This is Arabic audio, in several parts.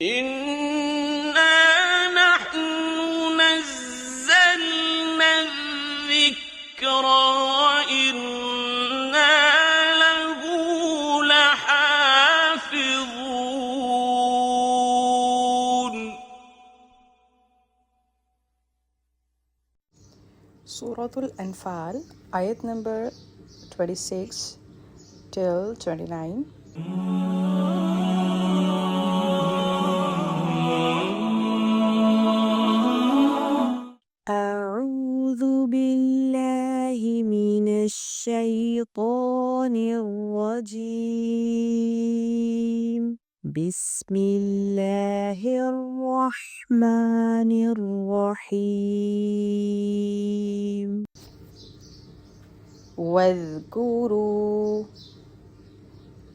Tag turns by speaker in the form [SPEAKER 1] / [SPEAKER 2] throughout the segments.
[SPEAKER 1] إِنَّا نَحْنُ نَزَّلْنَا الذِّكْرَ وَإِنَّا لَهُ لَحَافِظُونَ.
[SPEAKER 2] Surah Al-Anfal, ayat number 26 till 29.
[SPEAKER 3] أعوذ بالله من الشيطان الرجيم. بسم الله الرحمن الرحيم.
[SPEAKER 2] واذكروا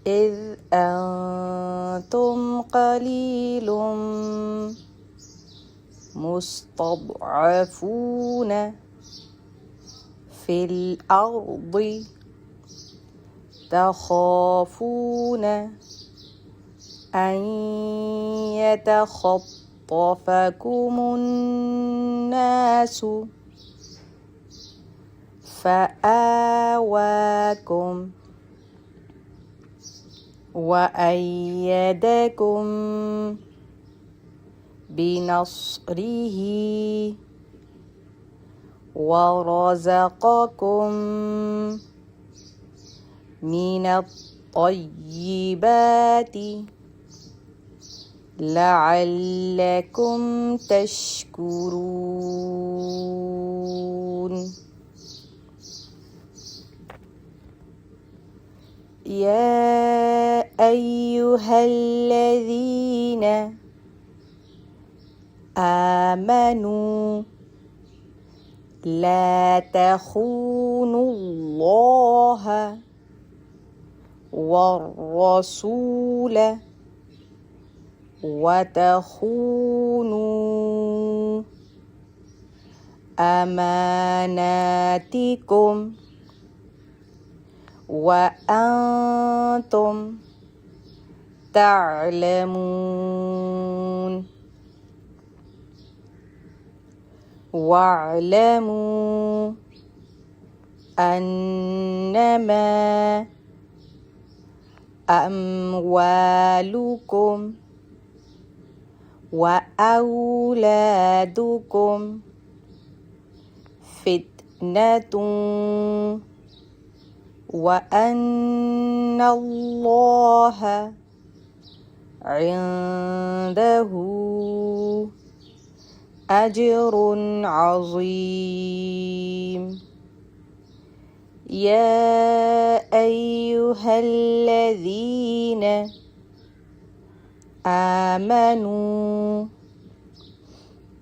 [SPEAKER 2] إذ أنتم قليل مستضعفون في الأرض تخافون أن يتخطفكم الناس فآواكم وأيدكم بنصره ورزقكم من الطيبات لعلكم تشكرون. يا أيها الذين آمنوا لا تخونوا الله والرسول وتخونوا أماناتكم وأنتم تعلمون. واعلموا أنما أموالكم وأولادكم فتنة وأن الله عنده أجر عظيم. يا أيها الذين آمنوا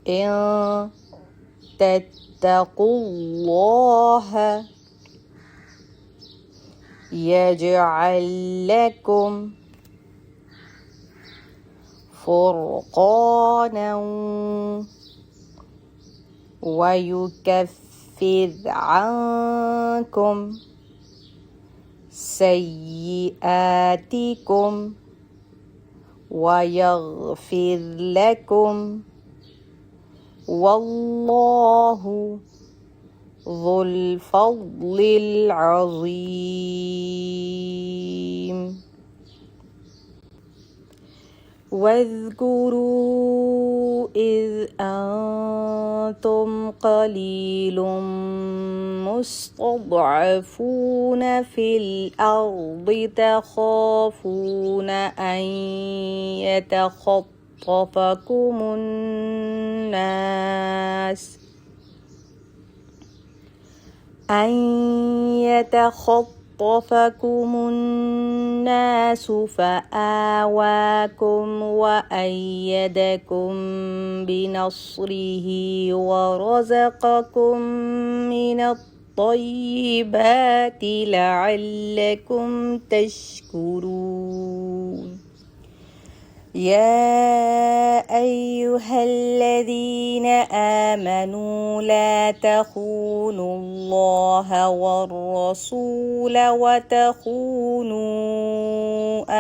[SPEAKER 2] إن تتقوا الله يجعل لكم فرقانا ويكفر عنكم سيئاتكم ويغفر لكم والله ذو الفضل العظيم. واذكروا إذ أنتم قليل مستضعفون في الأرض تخافون أن يتخطفكم الناس فآواكم وأيدكم بنصره ورزقكم من الطيبات لعلكم تشكرون. يا أيها الذين آمنوا لا تخونوا الله والرسول وتخونوا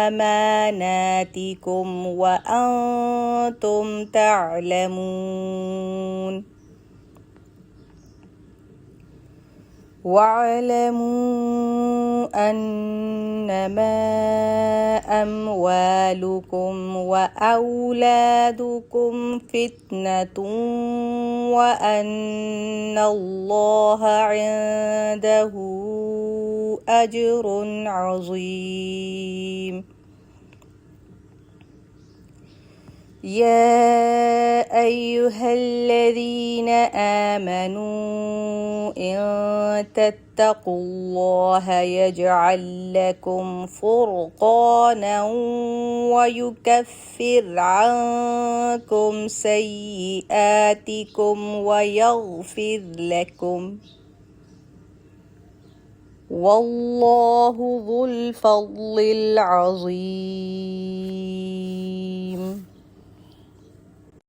[SPEAKER 2] أماناتكم وأنتم تعلمون واعلموا أنما أموالكم وأولادكم فتنة وأن الله عنده أجر عظيم يا أيها الذين آمنوا إن تتقوا الله يجعل لكم فرقانا ويكفر عنكم سيئاتكم ويغفر لكم والله ذو الفضل العظيم